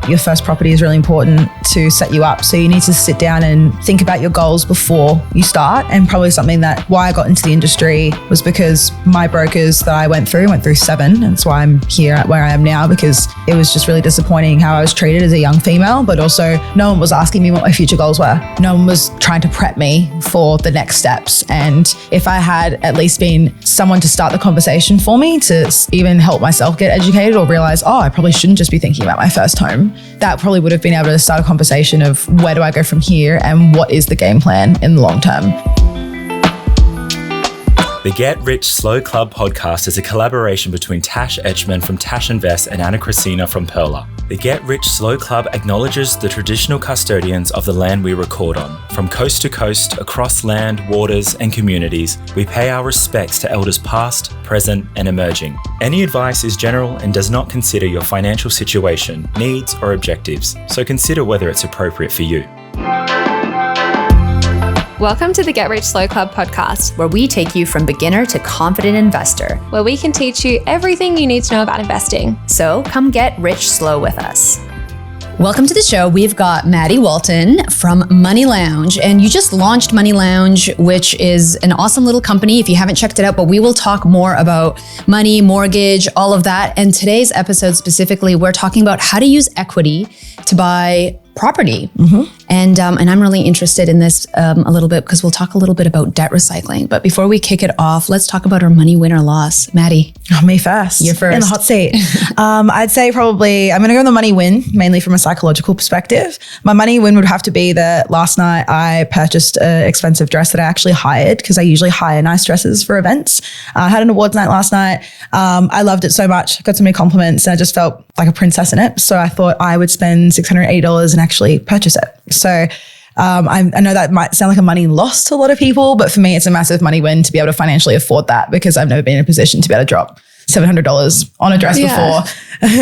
your first property is really important to set you up. So you need to sit down and think about your goals before you start. And probably something that why I got into the industry was because my brokers that I went through 7. That's why I'm here at where I am now, because it was just really disappointing how I was treated as a young female, but also no one was asking me what my future goals were. No one was trying to prep me for the next steps. And if I had at least been someone to start the conversation for me, to even help myself get educated or realize, I probably shouldn't just be thinking about my first home, that probably would have been able to start a conversation of where do I go from here and what is the game plan in the long term. The Get Rich Slow Club podcast is a collaboration between Tash Etchman from Tash Invest and Anna Christina from Perla. The Get Rich Slow Club acknowledges the traditional custodians of the land we record on. From coast to coast, across land, waters, and communities, we pay our respects to elders past, present, and emerging. Any advice is general and does not consider your financial situation, needs, or objectives, so consider whether it's appropriate for you. Welcome to the Get Rich Slow Club podcast, where we take you from beginner to confident investor, where we can teach you everything you need to know about investing. So come get rich slow with us. Welcome to the show. We've got Maddie Walton from Money Lounge, and you just launched Money Lounge, which is an awesome little company if you haven't checked it out, but we will talk more about money, mortgage, all of that. And today's episode specifically, we're talking about how to use equity to buy property. Mm-hmm. And I'm really interested in this a little bit because we'll talk a little bit about debt recycling. But before we kick it off, let's talk about our money win or loss. Maddie. Me first. You're first. In the hot seat. I'd say probably I'm going to go on the money win, mainly from a psychological perspective. My money win would have to be that last night I purchased an expensive dress that I actually hired, because I usually hire nice dresses for events. I had an awards night last night. I loved it so much. Got so many compliments and I just felt like a princess in it. So I thought I would spend $680 and actually purchase it. So I know that might sound like a money loss to a lot of people, but for me, it's a massive money win to be able to financially afford that, because I've never been in a position to be able to drop $700 on a dress before.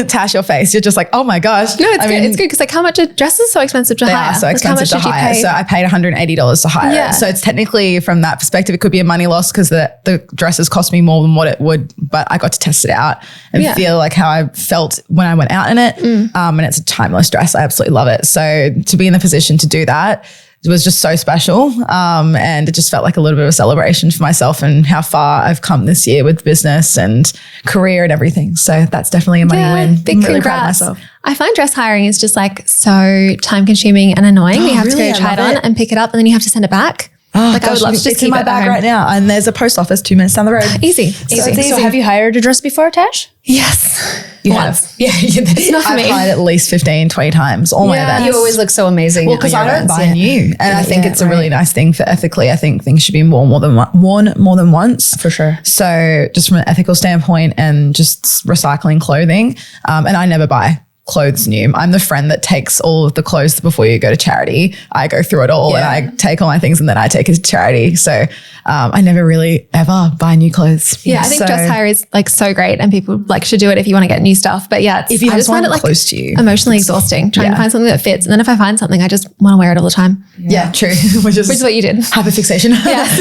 Tash, your face. You're just like, oh my gosh. No, it's good. It's good because like how much a dress is so expensive to hire. They are so expensive to hire. So I paid $180 to hire it. So it's technically, from that perspective, it could be a money loss because the dresses cost me more than what it would, but I got to test it out and feel like how I felt when I went out in it. And it's a timeless dress. I absolutely love it. So to be in the position to do that, it was just so special. And it just felt like a little bit of a celebration for myself and how far I've come this year with business and career and everything. So that's definitely a money win. Big congrats. Really proud of myself. I find dress hiring is just like so time consuming and annoying. You have to go try it on and pick it up and then you have to send it back. Oh, like gosh, I would love to just keep in my bag right now. And there's a post office 2 minutes down the road. Easy. So have you hired a dress before, Tash? Yes. You have? Yeah. It's not for me. I've hired at least 15, 20 times. All my events. You always look so amazing. Well, because I don't buy new. And I think it's a really nice thing for ethically. I think things should be worn more than once. For sure. So just from an ethical standpoint and just recycling clothing. And I never buy clothes new. I'm the friend that takes all of the clothes before you go to charity. I go through it all and I take all my things and then I take it to charity. So I never really ever buy new clothes. Yeah, I think dress hire is like so great and people like should do it if you want to get new stuff. But yeah, if you just find it like close to you, emotionally exhausting trying to find something that fits. And then if I find something, I just want to wear it all the time. Yeah, true. Which is what you did. Hyperfixation.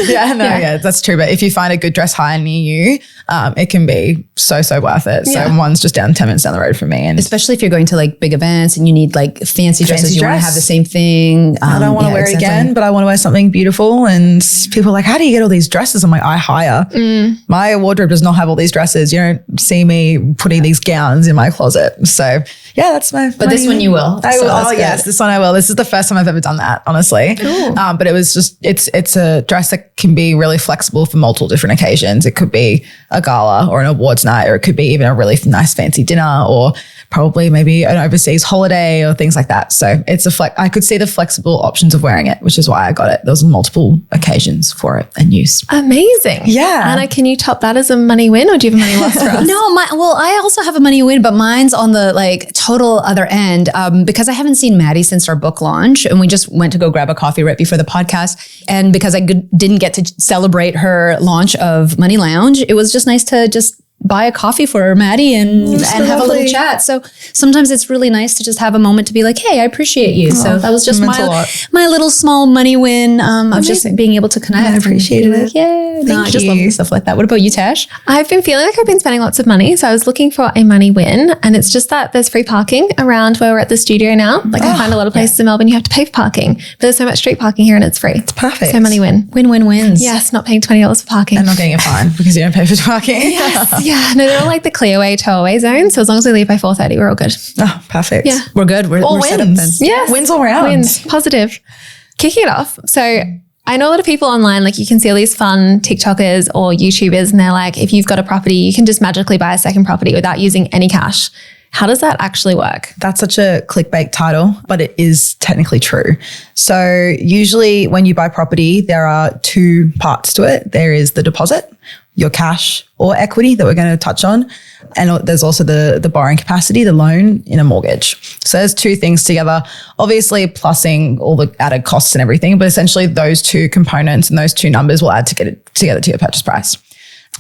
Yeah, that's true. But if you find a good dress hire near you, it can be so worth it. So one's just 10 minutes down the road from me. And especially if you're going to like big events and you need like fancy dresses, you want to have the same thing. I don't want to wear it again, but I want to wear something beautiful. And people are like, how do you get all these dresses? I'm like, I hire. My wardrobe does not have all these dresses. You don't see me putting these gowns in my closet. So yeah, that's my. But this one you will. I will. Oh yes, this one I will. This is the first time I've ever done that, honestly. But it was just, it's a dress that can be really flexible for multiple different occasions. It could be a gala or an awards night, or it could be even a really nice fancy dinner, or probably maybe an overseas holiday or things like that. So it's I could see the flexible options of wearing it, which is why I got it. There was multiple occasions for it and use. Amazing. Yeah. Anna, can you top that as a money win or do you have a money loss for us? No, I also have a money win, but mine's on the like total other end because I haven't seen Maddie since our book launch and we just went to go grab a coffee right before the podcast. And because I didn't get to celebrate her launch of Money Lounge, it was just nice to just buy a coffee for Maddie and have a little chat. So sometimes it's really nice to just have a moment to be like, hey, I appreciate you. So that was just my little small money win of just being able to connect. I appreciate it. Yeah. I just love stuff like that. What about you, Tash? I've been feeling like I've been spending lots of money. So I was looking for a money win, and it's just that there's free parking around where we're at the studio now. Like I find a lot of places in Melbourne, you have to pay for parking, but there's so much street parking here and it's free. It's perfect. So money win. Win-win-wins. Yes, not paying $20 for parking. And not getting a fine because you don't pay for parking. Yes. Yeah. No, they're all like the clearway, towaway zone. So as long as we leave by 4:30, we're all good. Oh, perfect. Yeah. We're good. We're set up then. Yes. Wins all around. Wins. Positive. Kicking it off. So I know a lot of people online, like you can see all these fun TikTokers or YouTubers, and they're like, if you've got a property, you can just magically buy a second property without using any cash. How does that actually work? That's such a clickbait title, but it is technically true. So usually when you buy property, there are two parts to it. There is the deposit, your cash or equity that we're going to touch on. And there's also the borrowing capacity, the loan in a mortgage. So there's two things together, obviously plussing all the added costs and everything, but essentially those two components and those two numbers will add together to your purchase price.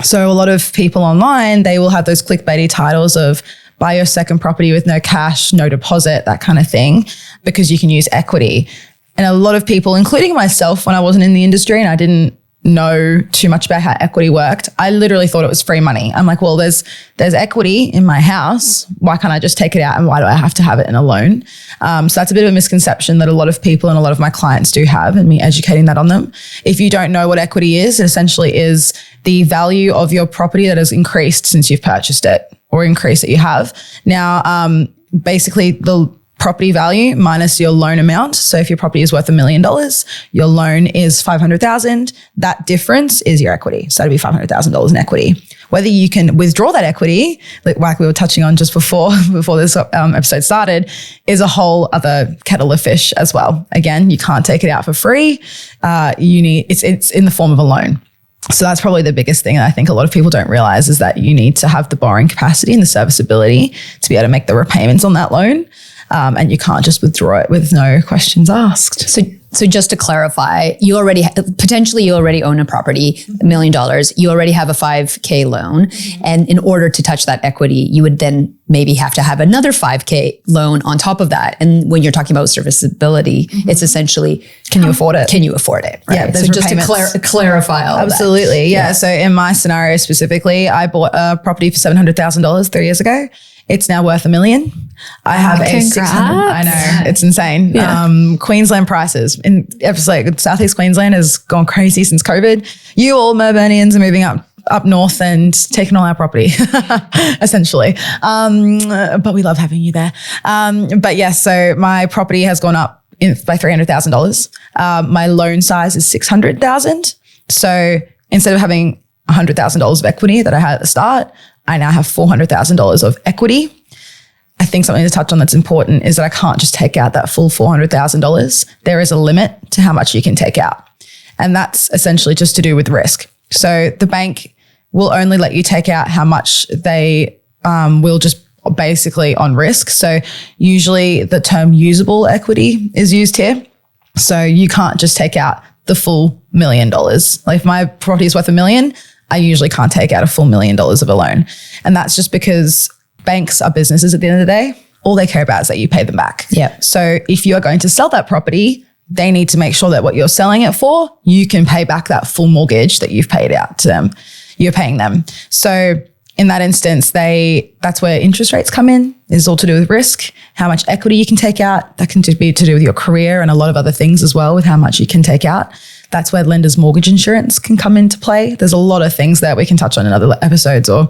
So a lot of people online, they will have those clickbaity titles of buy your second property with no cash, no deposit, that kind of thing, because you can use equity. And a lot of people, including myself, when I wasn't in the industry and I didn't know too much about how equity worked, I literally thought it was free money. I'm like, well, there's equity in my house. Why can't I just take it out? And why do I have to have it in a loan? So that's a bit of a misconception that a lot of people and a lot of my clients do have, and me educating that on them. If you don't know what equity is, it essentially is the value of your property that has increased since you've purchased it, or increase that you have. Now, basically the property value minus your loan amount. So if your property is worth $1 million, your loan is $500,000. That difference is your equity. So that'd be $500,000 in equity. Whether you can withdraw that equity, like we were touching on just before this episode started, is a whole other kettle of fish as well. Again, you can't take it out for free. It's in the form of a loan. So that's probably the biggest thing that I think a lot of people don't realize, is that you need to have the borrowing capacity and the serviceability to be able to make the repayments on that loan. And you can't just withdraw it with no questions asked. So just to clarify, you already own a property, $1 million. You already have a $5K loan. And in order to touch that equity, you would then maybe have to have another $5K loan on top of that. And when you're talking about serviceability, it's essentially, can you afford it? Can you afford it? Right? Yeah, so just to clarify all Absolutely. That. Yeah. So in my scenario specifically, I bought a property for $700,000 3 years ago. It's now worth $1 million. I have a 600. I know, it's insane. Yeah. Queensland prices in Southeast Queensland has gone crazy since COVID. You all Melburnians are moving up north and taking all our property, essentially. But we love having you there. But yes, so my property has gone up by $300,000. My loan size is $600,000. So instead of having $100,000 of equity that I had at the start, I now have $400,000 of equity. I think something to touch on that's important is that I can't just take out that full $400,000. There is a limit to how much you can take out. And that's essentially just to do with risk. So the bank will only let you take out how much they will, just basically on risk. So usually the term usable equity is used here. So you can't just take out the full $1 million. Like if my property is worth $1 million, I usually can't take out a full $1 million of a loan. And that's just because banks are businesses at the end of the day. All they care about is that you pay them back. Yeah. So if you are going to sell that property, they need to make sure that what you're selling it for, you can pay back that full mortgage that you've paid out to them. You're paying them. So in that instance, that's where interest rates come in. It's all to do with risk, how much equity you can take out. That can be to do with your career and a lot of other things as well, with how much you can take out. That's where lenders' mortgage insurance can come into play. There's a lot of things that we can touch on in other episodes, or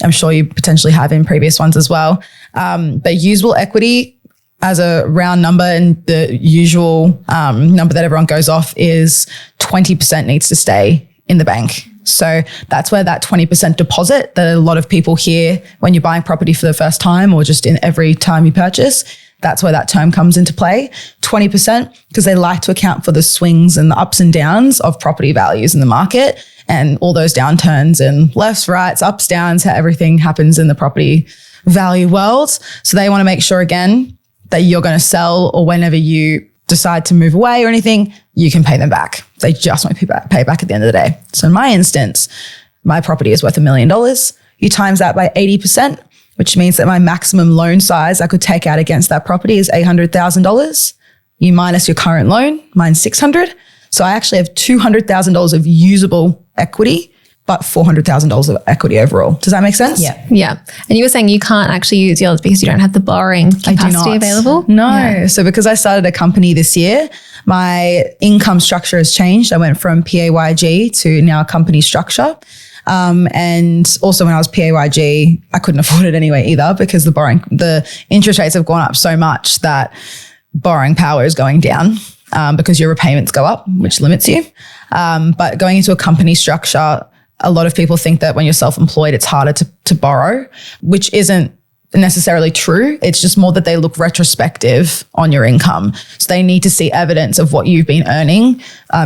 I'm sure you potentially have in previous ones as well. But usable equity as a round number, and the usual number that everyone goes off is 20% needs to stay in the bank. So that's where that 20% deposit that a lot of people hear when you're buying property for the first time, or just in every time you purchase, that's where that term comes into play. 20%, because they like to account for the swings and the ups and downs of property values in the market, and all those downturns and lefts, rights, ups, downs, how everything happens in the property value world. So they want to make sure, again, that you're going to sell, or whenever you decide to move away or anything, you can pay them back. They just won't pay back at the end of the day. So in my instance, my property is worth $1 million. you times that by 80%, which means that my maximum loan size I could take out against that property is $800,000. You minus your current loan, mine's $600,000. So I actually have $200,000 of usable equity, but $400,000 of equity overall. Does that make sense? Yeah. Yeah. And you were saying you can't actually use yours because you don't have the borrowing capacity available? No. Yeah. So because I started a company this year, my income structure has changed. I went from PAYG to now a company structure. And also when I was PAYG, I couldn't afford it anyway either because the interest rates have gone up so much that borrowing power is going down because your repayments go up, which limits you. But going into a company structure, a lot of people think that when you're self-employed, it's harder to borrow, which isn't necessarily true. It's just more that they look retrospective on your income. So they need to see evidence of what you've been earning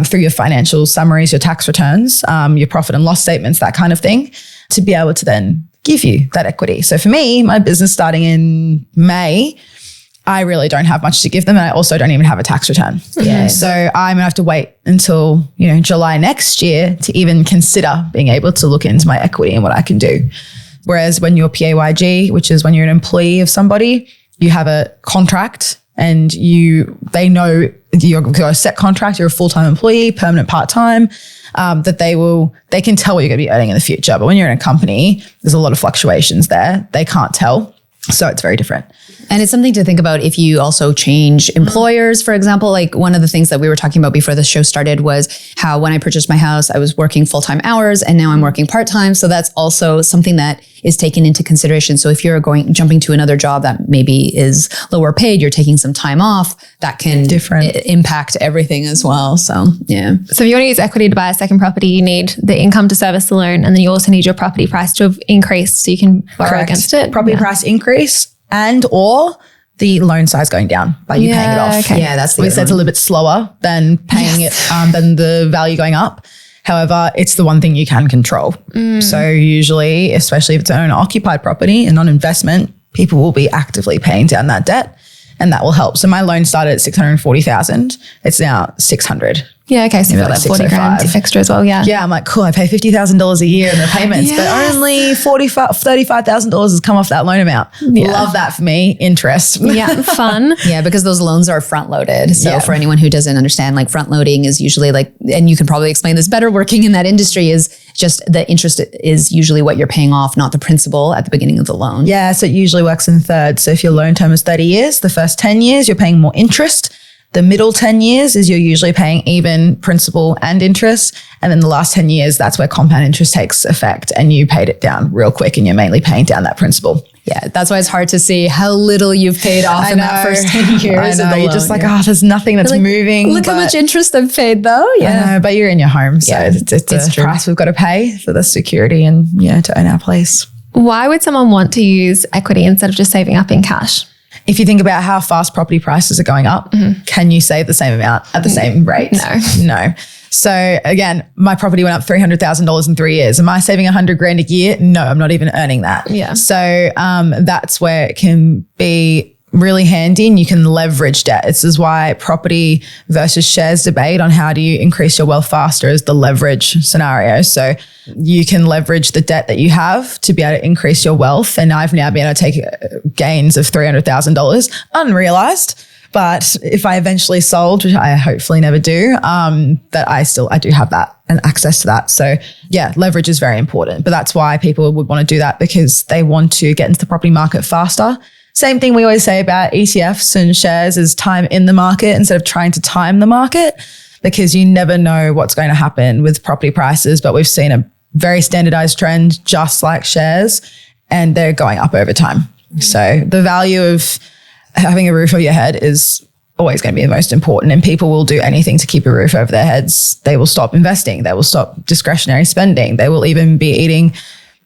through your financial summaries, your tax returns, your profit and loss statements, that kind of thing, to be able to then give you that equity. So for me, my business starting in May, I really don't have much to give them. And I also don't even have a tax return. Yeah. So I'm gonna have to wait until, July next year to even consider being able to look into my equity and what I can do. Whereas when you're PAYG, which is when you're an employee of somebody, you have a contract and they know you're a set contract, you're a full-time employee, permanent part-time, that they can tell what you're gonna be earning in the future. But when you're in a company, there's a lot of fluctuations there. They can't tell. So it's very different. And it's something to think about if you also change employers, for example. Like one of the things that we were talking about before the show started was how when I purchased my house, I was working full-time hours and now I'm working part-time. So that's also something that is taken into consideration. So if you're jumping to another job that maybe is lower paid, you're taking some time off, that can impact everything as well. So, yeah. So if you want to use equity to buy a second property, you need the income to service the loan, and then you also need your property price to have increased so you can borrow against it. Property price increase and or the loan size going down by you paying it off. Okay. Yeah, that's the We said it's a little bit slower than paying it, than the value going up. However, it's the one thing you can control. So usually, especially if it's an owner-occupied property and non-investment, people will be actively paying down that debt, and that will help. So my loan started at $640,000. It's now $600,000. Yeah, okay. So you've got like like 40 grand extra as well. Yeah. Yeah, I'm like, cool, I pay $50,000 a year in the payments, but only $35,000 has come off that loan amount. Yeah. Love that for me. Interest. Yeah, fun. Yeah, because those loans are front loaded. So for anyone who doesn't understand, like front loading is usually like, and you can probably explain this better working in that industry, is just the interest is usually what you're paying off, not the principal at the beginning of the loan. Yeah, so it usually works in thirds. So if your loan term is 30 years, the first 10 years, you're paying more interest. The middle 10 years is you're usually paying even principal and interest. And then the last 10 years, that's where compound interest takes effect and you paid it down real quick and you're mainly paying down that principal. Yeah, that's why it's hard to see how little you've paid off in that first 10 years. I know, you're just like, there's nothing that's moving. Look how much interest I've paid though. Yeah, I know, but you're in your home. So it's a price we've got to pay for the security and to own our place. Why would someone want to use equity instead of just saving up in cash? If you think about how fast property prices are going up, can you save the same amount at the same rate? No. So again, my property went up $300,000 in 3 years. Am I saving $100,000 a year? No, I'm not even earning that. Yeah. So that's where it can be really handy and you can leverage debt. This is why property versus shares debate on how do you increase your wealth faster is the leverage scenario. So you can leverage the debt that you have to be able to increase your wealth. And I've now been able to take gains of $300,000 unrealized. But if I eventually sold, which I hopefully never do, that I do have that and access to that. So yeah, leverage is very important. But that's why people would want to do that, because they want to get into the property market faster. Same thing we always say about ETFs and shares is time in the market instead of trying to time the market, because you never know what's going to happen with property prices. But we've seen a very standardized trend, just like shares, and they're going up over time. So the value of having a roof over your head is always going to be the most important, and people will do anything to keep a roof over their heads. They will stop investing. They will stop discretionary spending. They will even be eating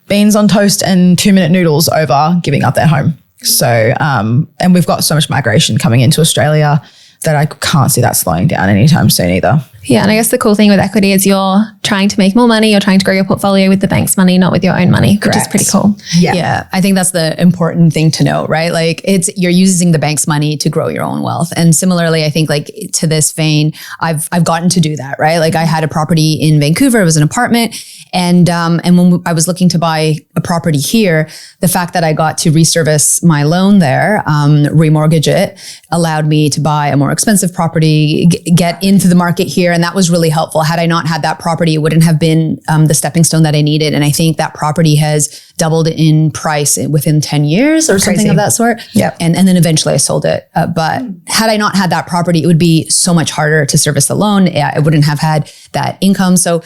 beans on toast and 2-minute noodles over giving up their home. So, and we've got so much migration coming into Australia that I can't see that slowing down anytime soon either. Yeah. And I guess the cool thing with equity is you're trying to make more money. You're trying to grow your portfolio with the bank's money, not with your own money, which is pretty cool. Yeah. I think that's the important thing to know, right? Like you're using the bank's money to grow your own wealth. And similarly, I think like to this vein, I've gotten to do that, right? Like I had a property in Vancouver. It was an apartment. And when I was looking to buy a property here, the fact that I got to reservice my loan there, remortgage it, allowed me to buy a more expensive property, get into the market here. And that was really helpful. Had I not had that property, it wouldn't have been the stepping stone that I needed. And I think that property has doubled in price within 10 years or something of that sort. Yeah. And then eventually I sold it. But had I not had that property, it would be so much harder to service the loan. I wouldn't have had that income. So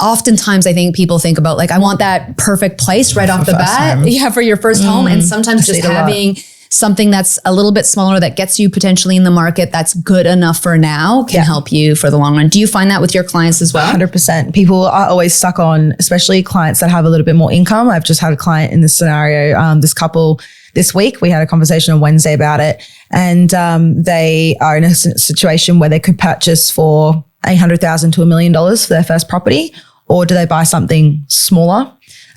oftentimes I think people think about like, I want that perfect place right off the bat. Yeah, for your first home. And sometimes just having something that's a little bit smaller that gets you potentially in the market that's good enough for now can help you for the long run. Do you find that with your clients as well? 100%. People are always stuck on, especially clients that have a little bit more income. I've just had a client in this scenario, this couple this week. We had a conversation on Wednesday about it. And they are in a situation where they could purchase for $800,000 to $1 million for their first property, or do they buy something smaller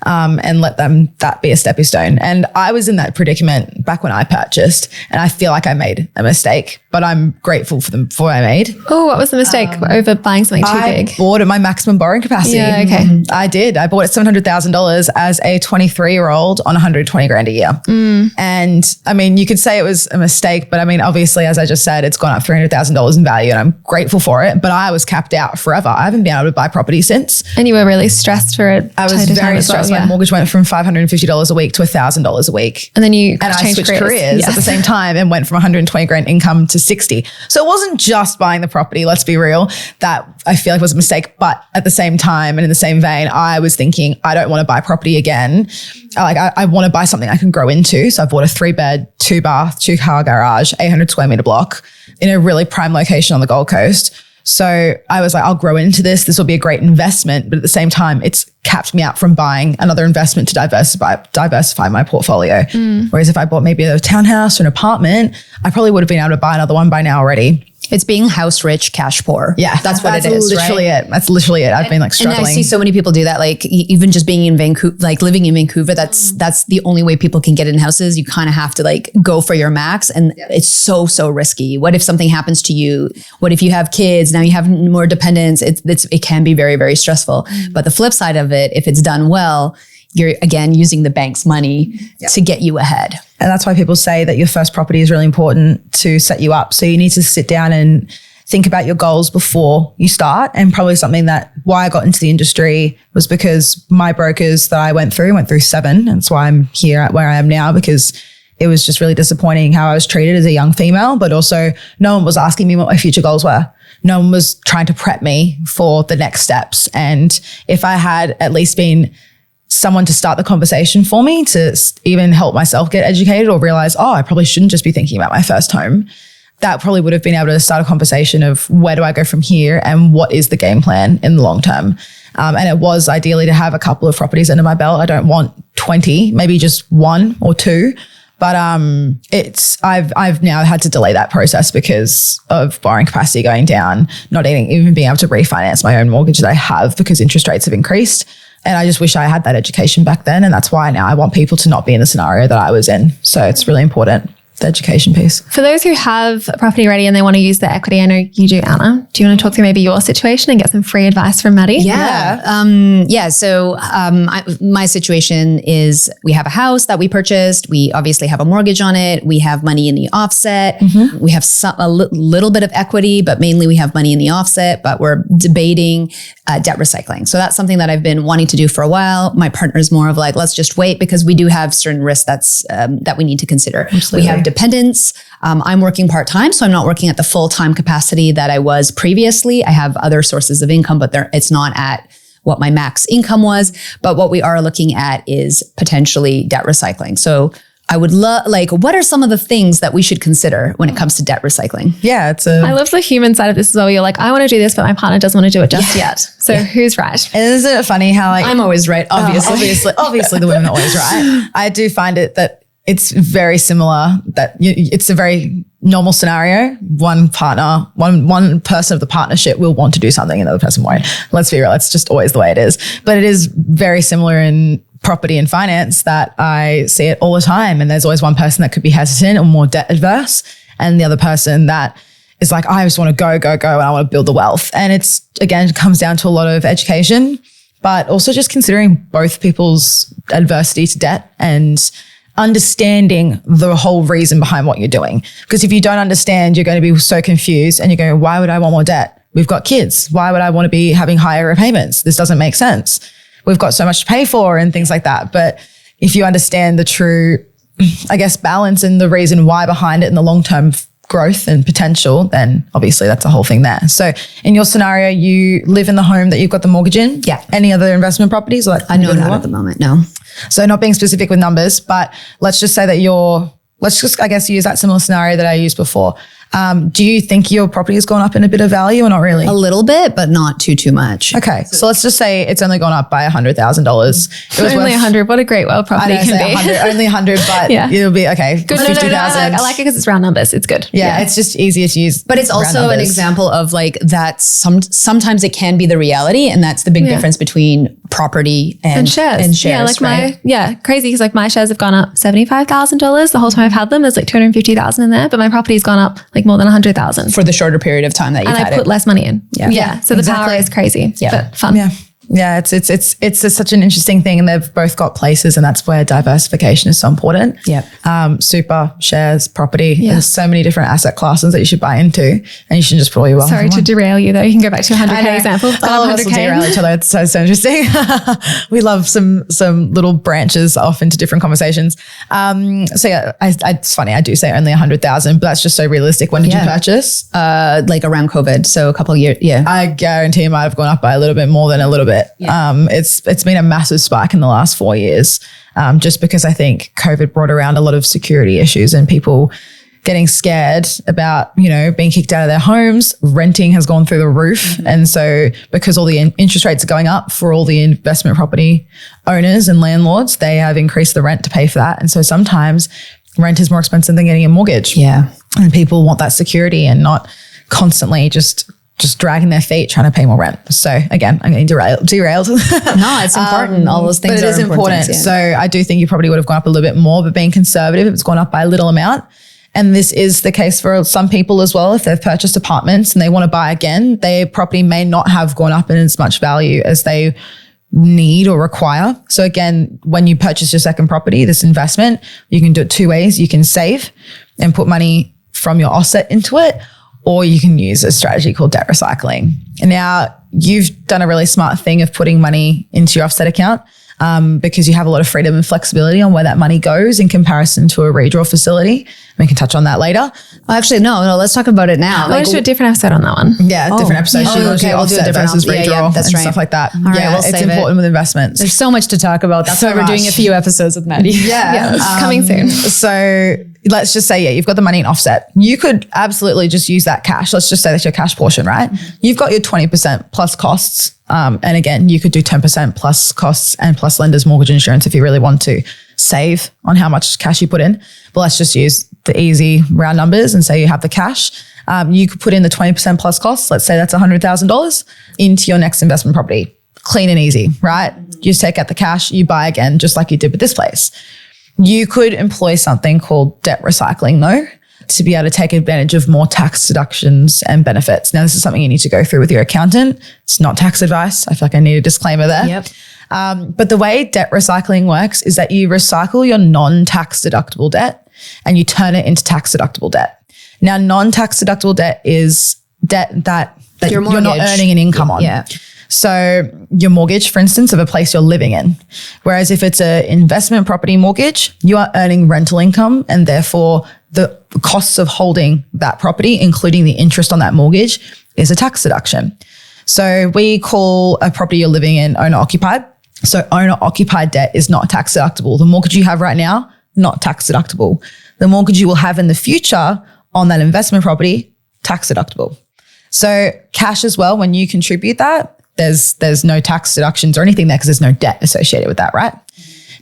and let that be a stepping stone? And I was in that predicament back when I purchased, and I feel like I made a mistake, but I'm grateful for what I made. Oh, what was the mistake? Over buying something too big? I bought at my maximum borrowing capacity. Yeah, okay. I did. I bought at $700,000 as a 23-year-old on $120,000 a year. And I mean, you could say it was a mistake, but I mean, obviously, as I just said, it's gone up $300,000 in value, and I'm grateful for it. But I was capped out forever. I haven't been able to buy property since. And you were really stressed for it. I was very stressed. My mortgage went from $550 a week to $1,000 a week. And then I switched careers at the same time and went from $120,000 income to $60,000. So it wasn't just buying the property, let's be real, that I feel like was a mistake. But at the same time and in the same vein, I was thinking, I don't want to buy property again. I want to buy something I can grow into. So I bought a 3-bed, 2-bath, 2-car garage, 800 square meter block in a really prime location on the Gold Coast. So I was like, I'll grow into this. This will be a great investment. But at the same time, it's capped me out from buying another investment to diversify my portfolio. Whereas if I bought maybe a townhouse or an apartment, I probably would have been able to buy another one by now already. It's being house rich, cash poor. Yeah, that's what it is. Literally right? it. That's literally it. I've been like struggling. And I see so many people do that. Like even just being in Vancouver, like living in Vancouver, that's the only way people can get in houses. You kind of have to like go for your max, and it's so risky. What if something happens to you? What if you have kids? Now you have more dependents. It can be very, very stressful. But the flip side of it, if it's done well, you're again using the bank's money to get you ahead. And that's why people say that your first property is really important to set you up. So you need to sit down and think about your goals before you start. And probably something that why I got into the industry was because my brokers that I went through 7. That's why I'm here at where I am now, because it was just really disappointing how I was treated as a young female, but also no one was asking me what my future goals were. No one was trying to prep me for the next steps. And if I had at least been someone to start the conversation for me, to even help myself get educated or realize, I probably shouldn't just be thinking about my first home, that probably would have been able to start a conversation of where do I go from here and what is the game plan in the long term. And it was ideally to have a couple of properties under my belt. I don't want 20, maybe just 1 or 2. But I've now had to delay that process because of borrowing capacity going down, not even being able to refinance my own mortgage that I have because interest rates have increased. And I just wish I had that education back then. And that's why now I want people to not be in the scenario that I was in. So it's really important, the education piece. For those who have a property ready and they want to use the equity, I know you do, Anna. Do you want to talk through maybe your situation and get some free advice from Maddie? Yeah. So my situation is we have a house that we purchased. We obviously have a mortgage on it. We have money in the offset. We have a little bit of equity, but mainly we have money in the offset, but we're debating debt recycling. So that's something that I've been wanting to do for a while. My partner's more of like, let's just wait because we do have certain risks that we need to consider. Absolutely. We have dependents. I'm working part-time, so I'm not working at the full-time capacity that I was previously. I have other sources of income, but it's not at what my max income was. But what we are looking at is potentially debt recycling. So I would love, what are some of the things that we should consider when it comes to debt recycling? Yeah, I love the human side of this as well. You're like, I want to do this, but my partner doesn't want to do it just yet. So who's right? And isn't it funny how I'm always right, obviously. Obviously the women are always right. I do find it that it's very similar, that it's a very normal scenario, one person of the partnership will want to do something and the other person won't. Let's be real. It's just always the way it is. But it is very similar in property and finance that I see it all the time. And there's always one person that could be hesitant or more debt adverse, and the other person that is like, I just want to go, and I want to build the wealth. And it's, again, it comes down to a lot of education, but also just considering both people's adversity to debt and understanding the whole reason behind what you're doing. Because if you don't understand, you're going to be so confused and you're going, why would I want more debt? We've got kids. Why would I want to be having higher repayments? This doesn't make sense. We've got so much to pay for and things like that. But if you understand the true, I guess, balance and the reason why behind it and the long-term growth and potential, then obviously that's a whole thing there. So in your scenario, you live in the home that you've got the mortgage in? Yeah. Any other investment properties? Like I know not at the moment, no. So not being specific with numbers, but let's just say that let's just, I guess, use that similar scenario that I used before. Do you think your property has gone up in a bit of value or not really? A little bit, but not too much. Okay. So let's just say it's only gone up by $100,000. Only 100. What a great world property can be. 100, only 100, but Yeah. it'll be okay. Good. 50,000. No. I like it because it's round numbers. It's good. Yeah, it's just easier to use. But it's also an example of like that sometimes it can be the reality, and that's the big difference between property and shares. Yeah, like right? crazy because like my shares have gone up $75,000 the whole time I've had them. There's like 250,000 in there, but my proprity's gone up like more than 100,000 for the shorter period of time that you've had I put less money in. Yeah. So the power is crazy, but fun. Yeah, it's such an interesting thing, and they've both got places, and that's where diversification is so important. Yeah. Super, shares, property. There's so many different asset classes that you should buy into, and you should just put all your wealth. Sorry to derail you though. You can go back to 100K example. All of us will derail each other. It's so interesting. We love some little branches off into different conversations. So yeah, it's funny. I do say only 100,000, but that's just so realistic. When did you purchase? Like around COVID, so a couple of years. Yeah. I guarantee it might have gone up by a little bit more than a little bit. Yeah. It's been a massive spike in the last 4 years, just because I think COVID brought around a lot of security issues and people getting scared about, being kicked out of their homes. Renting has gone through the roof. Mm-hmm. And so because all the interest rates are going up for all the investment property owners and landlords, they have increased the rent to pay for that. And so sometimes rent is more expensive than getting a mortgage. Yeah. And people want that security and not constantly just dragging their feet trying to pay more rent. So again, I'm getting derailed. No, it's important. All those things but it is important. So I do think you probably would have gone up a little bit more, but being conservative, it's gone up by a little amount. And this is the case for some people as well. If they've purchased apartments and they want to buy again, their property may not have gone up in as much value as they need or require. So again, when you purchase your second property, this investment, you can do it two ways. You can save and put money from your offset into it, or you can use a strategy called debt recycling. And now you've done a really smart thing of putting money into your offset account because you have a lot of freedom and flexibility on where that money goes in comparison to a redraw facility. We can touch on that later. Actually, no, let's talk about it now. Let's do a different episode on that one. Yeah, different episode. We'll do offset versus redraw and stuff like that. All right, we'll it's important with investments. There's so much to talk about. That's why we're doing a few episodes with Maddie. Yeah, it's coming soon. So let's just say, you've got the money in offset. You could absolutely just use that cash. Let's just say that's your cash portion, right? You've got your 20% plus costs. And again, you could do 10% plus costs and plus lender's mortgage insurance if you really want to save on how much cash you put in. But let's just use the easy round numbers and say you have the cash. You could put in the 20% plus costs. Let's say that's $100,000 into your next investment property. Clean and easy, right? You just take out the cash, you buy again, just like you did with this place. You could employ something called debt recycling though, to be able to take advantage of more tax deductions and benefits. Now, this is something you need to go through with your accountant. It's not tax advice. I feel like I need a disclaimer there. Yep. But the way debt recycling works is that you recycle your non-tax deductible debt and you turn it into tax deductible debt. Now, non-tax deductible debt is debt that you're not earning an income on. Yeah. So your mortgage, for instance, of a place you're living in. Whereas if it's an investment property mortgage, you are earning rental income, and therefore the costs of holding that property, including the interest on that mortgage, is a tax deduction. So we call a property you're living in owner occupied. So owner occupied debt is not tax deductible. The mortgage you have right now, not tax deductible. The mortgage you will have in the future on that investment property, tax deductible. So cash as well, when you contribute that, there's no tax deductions or anything there because there's no debt associated with that, right?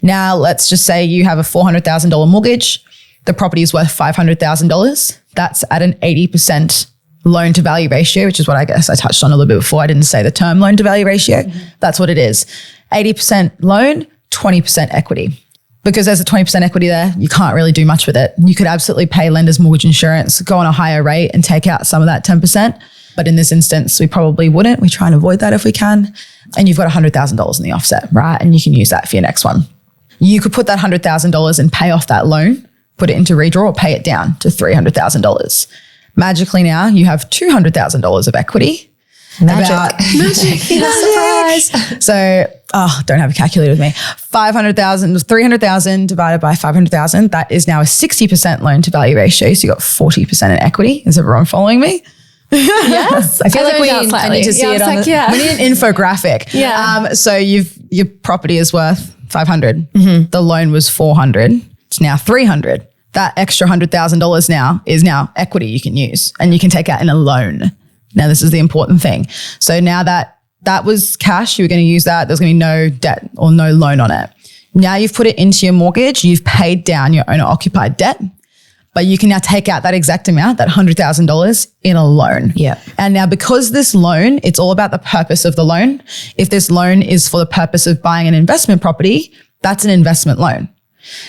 Now, let's just say you have a $400,000 mortgage. the property is worth $500,000. That's at an 80% loan to value ratio, which is what I guess I touched on a little bit before. I didn't say the term loan to value ratio. That's what it is. 80% loan, 20% equity. Because there's a 20% equity there, you can't really do much with it. You could absolutely pay lender's mortgage insurance, go on a higher rate and take out some of that 10%. But in this instance, we probably wouldn't. We try and avoid that if we can. And you've got $100,000 in the offset, right? And you can use that for your next one. You could put that $100,000 and pay off that loan, put it into redraw, or pay it down to $300,000. Magically now you have $200,000 of equity. Magic. Surprise. So, don't have a calculator with me. 300,000 divided by 500,000. That is now a 60% loan to value ratio. So you got 40% in equity. Is everyone following me? Yes. I feel like I need to see it on we need an infographic. Yeah. So your property is worth 500. The loan was 400. It's now 300. That extra $100,000 now is equity you can use and you can take out in a loan. Now, this is the important thing. So now that was cash, you were going to use that. There's going to be no debt or no loan on it. Now you've put it into your mortgage. You've paid down your owner occupied debt, but you can now take out that exact amount, that $100,000 in a loan. Yeah. And now because this loan, it's all about the purpose of the loan. If this loan is for the purpose of buying an investment property, that's an investment loan.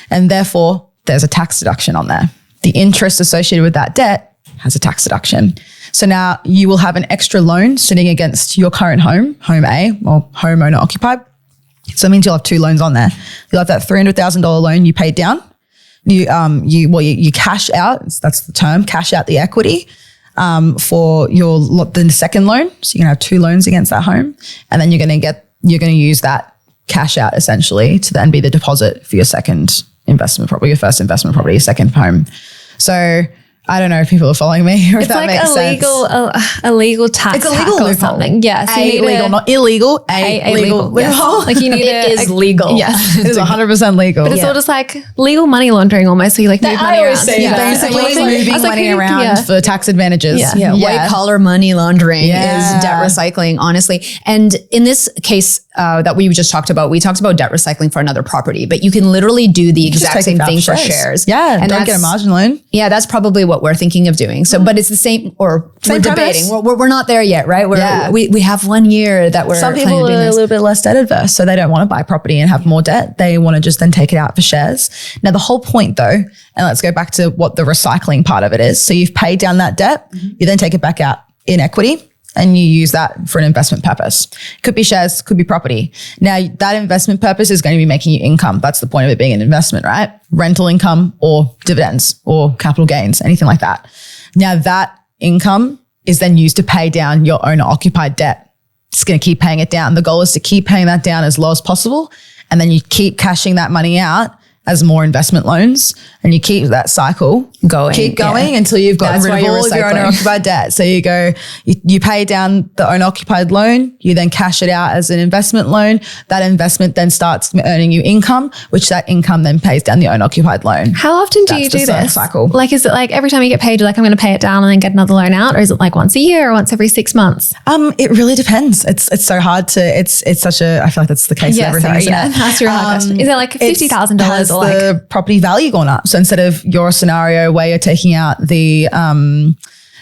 And therefore, there's a tax deduction on there. The interest associated with that debt has a tax deduction. So now you will have an extra loan sitting against your current home, home A or home owner occupied. So it means you'll have two loans on there. You'll have that $300,000 loan you paid down. You cash out, that's the term, cash out the equity for the second loan. So you're gonna have two loans against that home. And then you're gonna use that cash out essentially to then be the deposit for your second investment property, your first investment property, your second home. So I don't know if people are following me or if that makes sense. A legal tax. It's a legal or something. Yes. Legal, not illegal. Legal. Yes. Like you need it is legal. Yes. It is 100% legal. But it's all just like legal money laundering almost. So you like move money around. Basically moving money around for tax advantages. Yeah. White collar money laundering is debt Yeah. recycling, honestly. And in this case that we just talked about, we talked about debt recycling for another property, but you can literally do the exact same thing for shares. Yeah. And don't get a margin loan. Yeah, that's probably what we're thinking of doing. So, but it's the same, or Same we're debating. premise. We're not there yet, right? We have 1 year that we're Some planning people on doing are a this. little bit less debt adverse, so they don't want to buy property and have more debt. They want to just then take it out for shares. Now, the whole point though, and let's go back to what the recycling part of it is. So you've paid down that debt, you then take it back out in equity and you use that for an investment purpose. Could be shares, could be property. Now, that investment purpose is going to be making you income. That's the point of it being an investment, right? Rental income or dividends or capital gains, anything like that. Now, that income is then used to pay down your owner occupied debt. It's going to keep paying it down. The goal is to keep paying that down as low as possible. And then you keep cashing that money out as more investment loans and you keep that cycle going. Keep going until you've got That's rid why of you're all of your recycling. owner occupied debt. So you pay down the owner occupied loan, you then cash it out as an investment loan. That investment then starts earning you income, which that income then pays down the owner occupied loan. How often do you do the this? cycle. Like, is it like every time you get paid, you're like, I'm going to pay it down and then get another loan out? Or is it like once a year or once every 6 months? It really depends. It's so hard to, it's such a, I feel like that's the case with everything. Isn't it? That's your hard question. Is it like $50,000 Has or like? the property value gone up? So instead of your scenario where you're taking out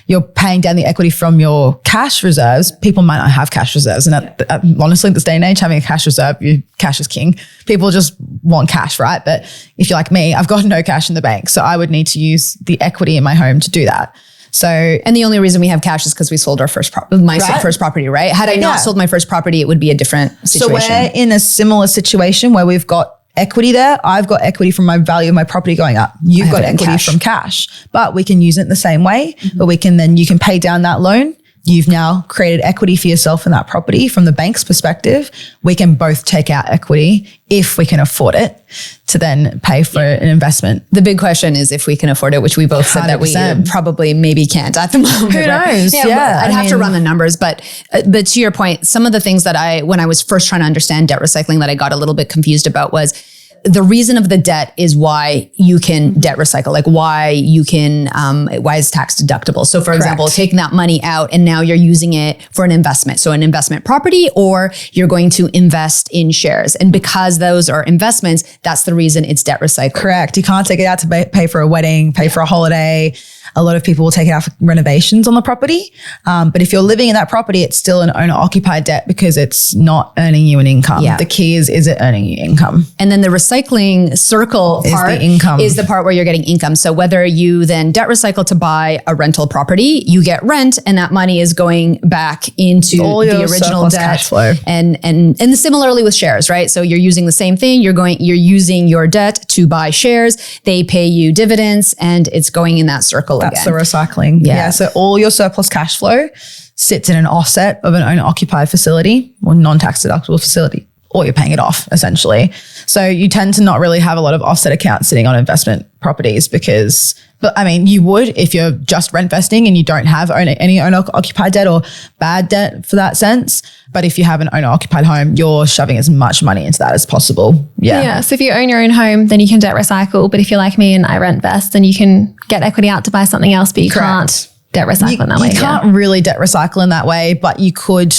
you're paying down the equity from your cash reserves, people might not have cash reserves. And honestly, in this day and age, having a cash reserve, cash is king. People just want cash, right? But if you're like me, I've got no cash in the bank. So I would need to use the equity in my home to do that. So, and the only reason we have cash is because we sold our first first property, right? Had I not sold my first property, it would be a different situation. So we're in a similar situation where we've got equity there. I've got equity from my value of my property going up. You've got equity from cash, but we can use it in the same way. But you can pay down that loan. You've now created equity for yourself in that property. From the bank's perspective, we can both take out equity if we can afford it to then pay for an investment. The big question is if we can afford it, which we both said that we 100%. probably maybe can't at the moment. Who knows? Yeah, I'd have to run the numbers. But to your point, some of the things that when I was first trying to understand debt recycling that I got a little bit confused about was the reason of the debt is why you can debt recycle, like why it's tax deductible. So for example, taking that money out and now you're using it for an investment. So an investment property, or you're going to invest in shares. And because those are investments, that's the reason it's debt recycled. Correct. You can't take it out to pay for a wedding, pay for a holiday. A lot of people will take it out for renovations on the property. But if you're living in that property, it's still an owner-occupied debt because it's not earning you an income. Yeah. The key is it earning you income? And then the recycling circle part the income. is the part where you're getting income. So whether you then debt recycle to buy a rental property, you get rent, and that money is going back into All the your original surplus debt. cash flow. And similarly with shares, right? So you're using the same thing. You're using your debt to buy shares. They pay you dividends, and it's going in that circle That's again. the recycling. Yeah. So all your surplus cash flow sits in an offset of an owner-occupied facility or non-tax deductible facility, or you're paying it off essentially. So you tend to not really have a lot of offset accounts sitting on investment properties but I mean, you would if you're just rent vesting and you don't have any owner-occupied debt or bad debt for that sense. But if you have an owner-occupied home, you're shoving as much money into that as possible. Yeah. So if you own your own home, then you can debt recycle. But if you're like me and I rent vest, then you can get equity out to buy something else, but you can't debt recycle in that way. You can't really debt recycle in that way, but you could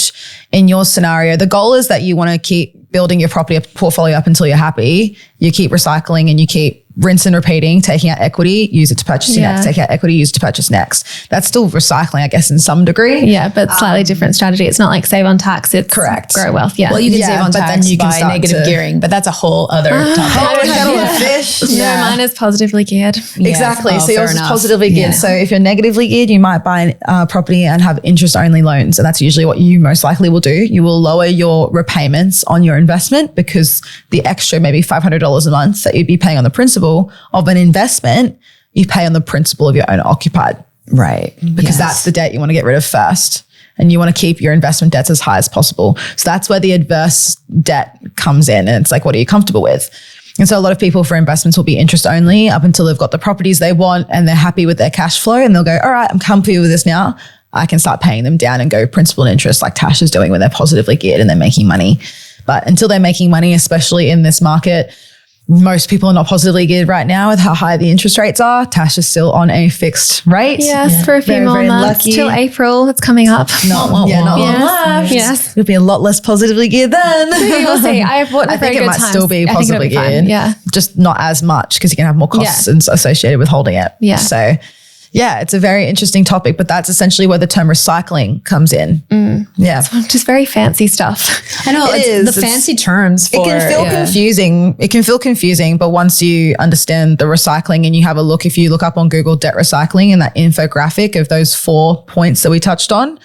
in your scenario. The goal is that you want to keep building your property portfolio up until you're happy. You keep recycling and you keep rinse and repeating, taking out equity, use it to purchase next, take out equity, use it to purchase next. That's still recycling, I guess, in some degree. Yeah, but slightly different strategy. It's not like save on tax, it's grow wealth. Yeah. Well, you can save on but tax then you can by start negative gearing, but that's a whole other topic. Fish. No, mine is positively geared. Exactly. Oh, So yours is enough. positively geared. Yeah. So if you're negatively geared, you might buy a property and have interest-only loans. And that's usually what you most likely will do. You will lower your repayments on your investment because the extra maybe $500 a month that you'd be paying on the principal of an investment, you pay on the principal of your owner occupied. Right. Because that's the debt you want to get rid of first. And you want to keep your investment debts as high as possible. So that's where the adverse debt comes in. And it's like, what are you comfortable with? And so a lot of people for investments will be interest only up until they've got the properties they want and they're happy with their cash flow. And they'll go, all right, I'm comfy with this now. I can start paying them down and go principal and interest like Tash is doing when they're positively geared and they're making money. But until they're making money, especially in this market, most people are not positively geared right now with how high the interest rates are. Tash is still on a fixed rate. Yes, for a few Very, more very months lucky. till April. It's coming up. Not long left. Yes. It'll be a lot less positively geared then. We'll see. I bought I a very think it good might time. still be I think it'll positively be fine. geared. Yeah. Just not as much because you can have more costs associated with holding it. Yeah. So yeah, it's a very interesting topic, but that's essentially where the term recycling comes in. Yeah. Just very fancy stuff. I know It it's is. the fancy terms for It can feel confusing. It can feel confusing, but once you understand the recycling and you have a look, if you look up on Google debt recycling and that infographic of those 4 points that we touched on,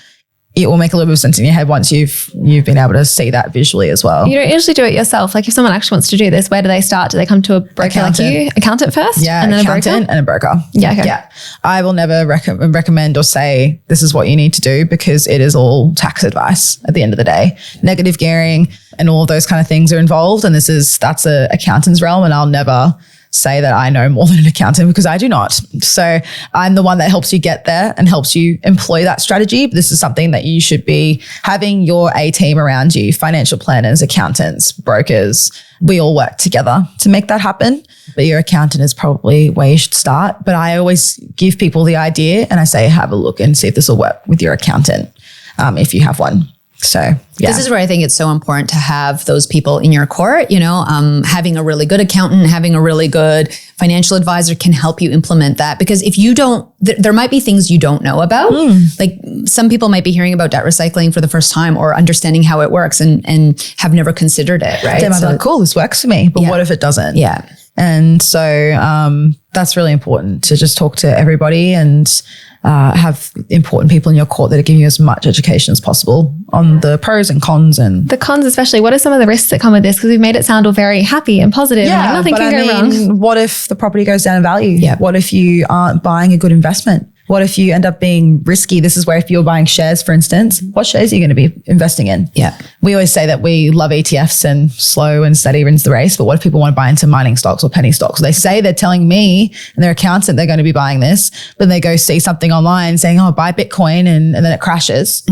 it will make a little bit of sense in your head once you've been able to see that visually as well. You don't usually do it yourself. Like if someone actually wants to do this, where do they start? Do they come to a broker like you? Accountant first? Yeah, and then accountant and a broker. Yeah, okay. Yeah. I will never recommend or say this is what you need to do because it is all tax advice at the end of the day. Negative gearing and all of those kind of things are involved. And that's a accountant's realm, and I'll never say that I know more than an accountant because I do not. So I'm the one that helps you get there and helps you employ that strategy. But this is something that you should be having your A team around you, financial planners, accountants, brokers. We all work together to make that happen. But your accountant is probably where you should start. But I always give people the idea and I say, have a look and see if this will work with your accountant if you have one. So yeah. This is where I think it's so important to have those people in your court, having a really good accountant, having a really good financial advisor can help you implement that. Because if you don't, there might be things you don't know about. Like some people might be hearing about debt recycling for the first time or understanding how it works and have never considered it, right? They might be like, cool, this works for me. But what if it doesn't? Yeah. And so that's really important to just talk to everybody and have important people in your court that are giving you as much education as possible on the pros and cons. And the cons especially, what are some of the risks that come with this? Because we've made it sound all very happy and positive. yeah, and like nothing but can go wrong. what if the property goes down in value? Yeah. What if you aren't buying a good investment What if you end up being risky? This is where if you're buying shares, for instance, what shares are you going to be investing in? Yeah. We always say that we love ETFs and slow and steady wins the race. But what if people want to buy into mining stocks or penny stocks? They say they're telling me and their accountant they're going to be buying this, but they go see something online saying, oh, buy Bitcoin and then it crashes.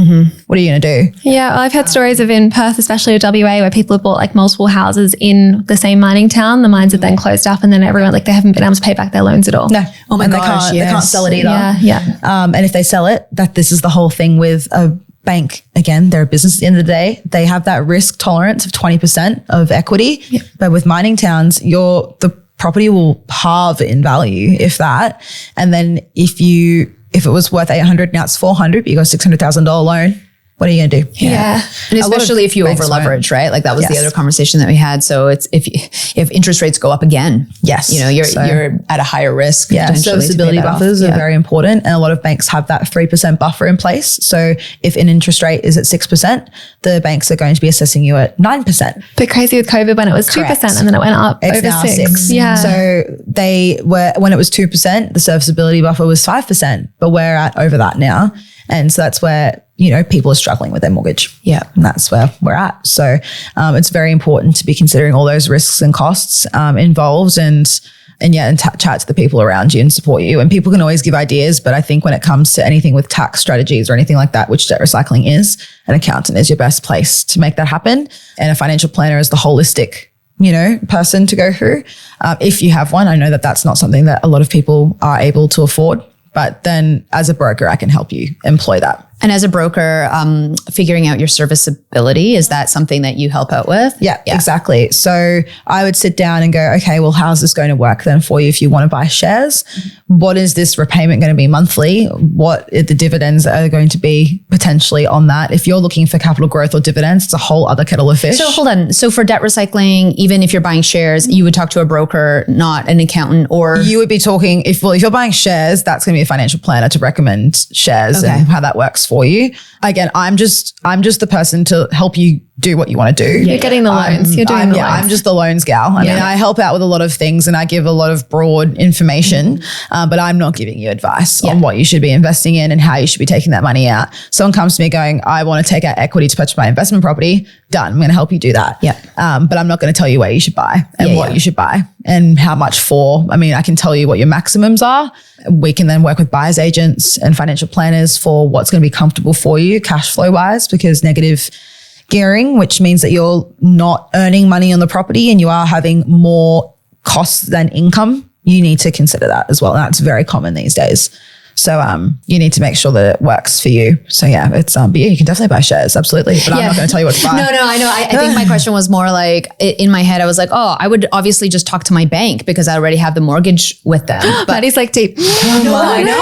What are you going to do? Yeah, well, I've heard stories of in Perth, especially or WA, where people have bought like multiple houses in the same mining town. The mines have then closed up, and then everyone they haven't been able to pay back their loans at all. No. Oh my and gosh, they can't sell it either. Yeah. And if they sell it, this is the whole thing with a bank. Again, they're a business at the end of the day. They have that risk tolerance of 20% of equity. Yeah. But with mining towns, the property will halve in value, if that. And then if it was worth 800, now it's 400, but you got a $600,000 loan. What are you going to do? Yeah. And especially if you over leverage, right? Like that was the other conversation that we had. So it's if interest rates go up again, yes, you're at a higher risk. Yeah. Serviceability buffers are very important. And a lot of banks have that 3% buffer in place. So if an interest rate is at 6%, the banks are going to be assessing you at 9%. Bit crazy with COVID when it was 2% and then it went up it's over now 6. Yeah. So when it was 2%, the serviceability buffer was 5%, but we're at over that now. And so that's where, people are struggling with their mortgage. Yeah. And that's where we're at. So it's very important to be considering all those risks and costs involved and chat to the people around you and support you. And people can always give ideas, but I think when it comes to anything with tax strategies or anything like that, which debt recycling is, an accountant is your best place to make that happen. And a financial planner is the holistic person to go through. If you have one, I know that that's not something that a lot of people are able to afford. But then as a broker, I can help you employ that. And as a broker, figuring out your serviceability, is that something that you help out with? Yeah, exactly. So I would sit down and go, okay, well, how's this going to work then for you if you want to buy shares? What is this repayment going to be monthly? What are the dividends are going to be potentially on that? If you're looking for capital growth or dividends, it's a whole other kettle of fish. So hold on. So for debt recycling, even if you're buying shares, you would talk to a broker, not an accountant, or you would be talking, if you're buying shares, that's going to be a financial planner to recommend shares and how that works for you. Again, I'm just the person to help you do what you want to do. You're getting the loans. You're doing the loans. I'm just the loans gal. I mean, I help out with a lot of things and I give a lot of broad information, but I'm not giving you advice on what you should be investing in and how you should be taking that money out. Someone comes to me going, I want to take out equity to purchase my investment property. Done. I'm going to help you do that. Yeah. But I'm not going to tell you where you should buy and what you should buy and how much for. I mean, I can tell you what your maximums are. We can then work with buyer's agents and financial planners for what's going to be comfortable for you cash flow wise, because negative gearing, which means that you're not earning money on the property and you are having more costs than income, you need to consider that as well. And that's very common these days. So you need to make sure that it works for you. So yeah, it's but yeah, you can definitely buy shares, absolutely. But I'm not going to tell you what to buy. No, I know. I think my question was more like in my head. I was like, oh, I would obviously just talk to my bank because I already have the mortgage with them. But Maddie's like deep. I know.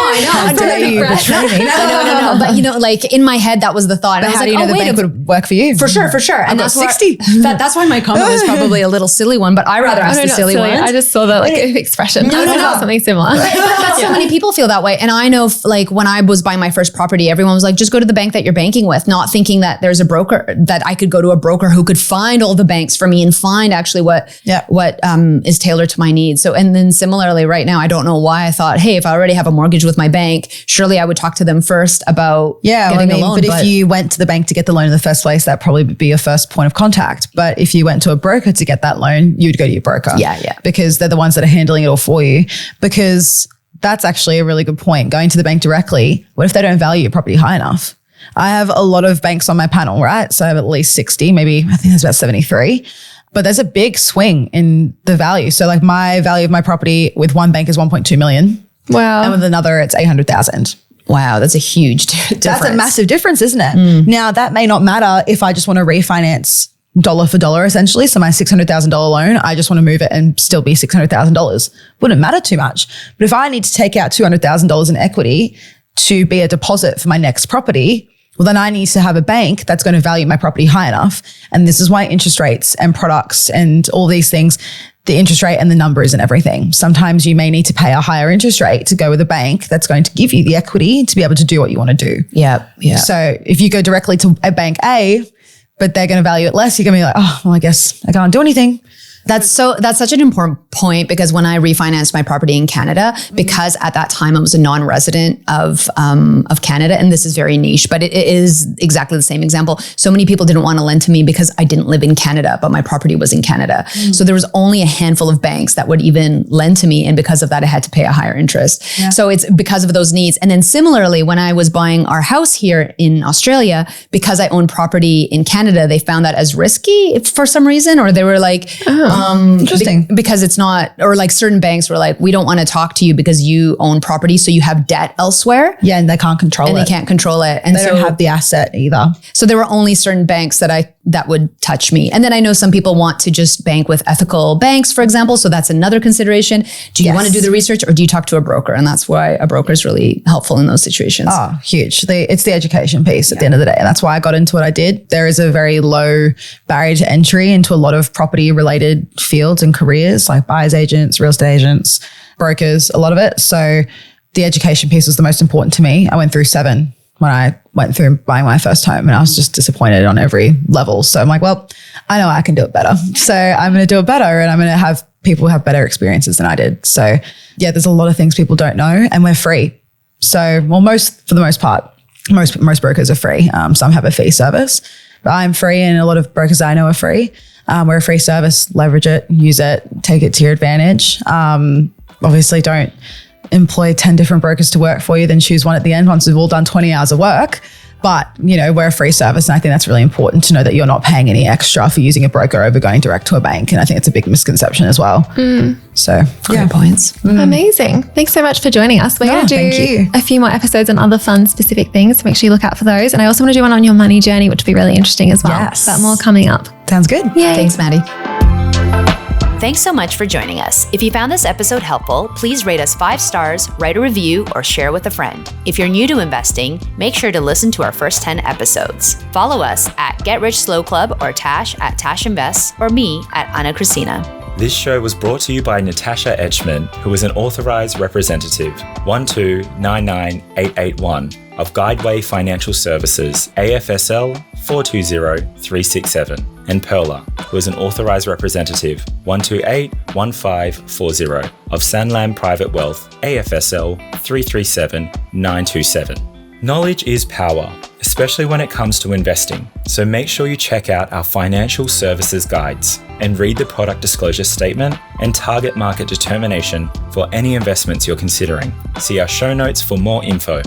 But like in my head, that was the thought. But and I was how like, do you know the bank would work for you? For sure. And that's 60. That's why my comment was probably a little silly one. But I rather ask the silly one. I just saw that expression. No. Something similar. That's so many people feel that way, and I know like when I was buying my first property, everyone was like, just go to the bank that you're banking with, not thinking that there's a broker, that I could go to a broker who could find all the banks for me and find actually what is tailored to my needs. So, and then similarly right now, I don't know why I thought, hey, if I already have a mortgage with my bank, surely I would talk to them first about getting a loan. But if you went to the bank to get the loan in the first place, that probably would be your first point of contact. But if you went to a broker to get that loan, you'd go to your broker. Yeah. Because they're the ones that are handling it all for you. Because that's actually a really good point. Going to the bank directly, what if they don't value your property high enough? I have a lot of banks on my panel, right? So I have at least 60, maybe I think there's about 73. But there's a big swing in the value. So like my value of my property with one bank is 1.2 million. Wow. And with another, it's 800,000. Wow, that's a huge difference. That's a massive difference, isn't it? Now that may not matter if I just want to refinance dollar for dollar, essentially. So my $600,000 loan, I just want to move it and still be $600,000. Wouldn't matter too much. But if I need to take out $200,000 in equity to be a deposit for my next property, well, then I need to have a bank that's going to value my property high enough. And this is why interest rates and products and all these things, the interest rate and the number isn't everything. Sometimes you may need to pay a higher interest rate to go with a bank that's going to give you the equity to be able to do what you want to do. Yeah. So if you go directly to a bank A, but they're going to value it less, you're going to be like, oh, well, I guess I can't do anything. That's such an important point, because when I refinanced my property in Canada, because at that time I was a non-resident of Canada, and this is very niche, but it is exactly the same example. So many people didn't want to lend to me because I didn't live in Canada, but my property was in Canada. So there was only a handful of banks that would even lend to me. And because of that, I had to pay a higher interest. Yeah. So it's because of those needs. And then similarly, when I was buying our house here in Australia, because I own property in Canada, they found that as risky for some reason, or they were like, interesting. Because it's not, or like certain banks were like, we don't want to talk to you because you own property, so you have debt elsewhere. Yeah, and they can't control it. And they can't control it. And they don't have the asset either. So there were only certain banks that would touch me. And then I know some people want to just bank with ethical banks, for example. So that's another consideration. Do you want to do the research, or do you talk to a broker? And that's why a broker is really helpful in those situations. Oh, huge. It's the education piece at the end of the day. And that's why I got into what I did. There is a very low barrier to entry into a lot of property related fields and careers, like buyers agents, real estate agents, brokers, a lot of it. So the education piece was the most important to me. I went through 7 when I went through buying my first home, and I was just disappointed on every level. So I'm like, well, I know I can do it better. So I'm going to do it better, and I'm going to have people have better experiences than I did. So yeah, there's a lot of things people don't know, and we're free. So, well, for the most part, most brokers are free. Some have a fee service, but I'm free, and a lot of brokers I know are free. We're a free service. Leverage it, use it, take it to your advantage. Obviously, don't employ 10 different brokers to work for you, then choose one at the end once we've all done 20 hours of work. But, we're a free service, and I think that's really important to know that you're not paying any extra for using a broker over going direct to a bank. And I think it's a big misconception as well. So, great points. Amazing. Thanks so much for joining us. We're going to do a few more episodes on other fun specific things, so make sure you look out for those. And I also want to do one on your money journey, which will be really interesting as well. Yes. But more coming up. Sounds good. Yay. Thanks, Maddie. Thanks so much for joining us. If you found this episode helpful, please rate us 5 stars, write a review, or share with a friend. If you're new to investing, make sure to listen to our first 10 episodes. Follow us at Get Rich Slow Club or Tash at Tash Invests, or me at Ana Cristina. This show was brought to you by Natasha Etchman, who is an authorized representative 1299881 of Guideway Financial Services, AFSL 420367, and Perla, who is an authorized representative 1281540 of Sanlam Private Wealth, AFSL 337927. Knowledge is power, especially when it comes to investing. So make sure you check out our financial services guides and read the product disclosure statement and target market determination for any investments you're considering. See our show notes for more info.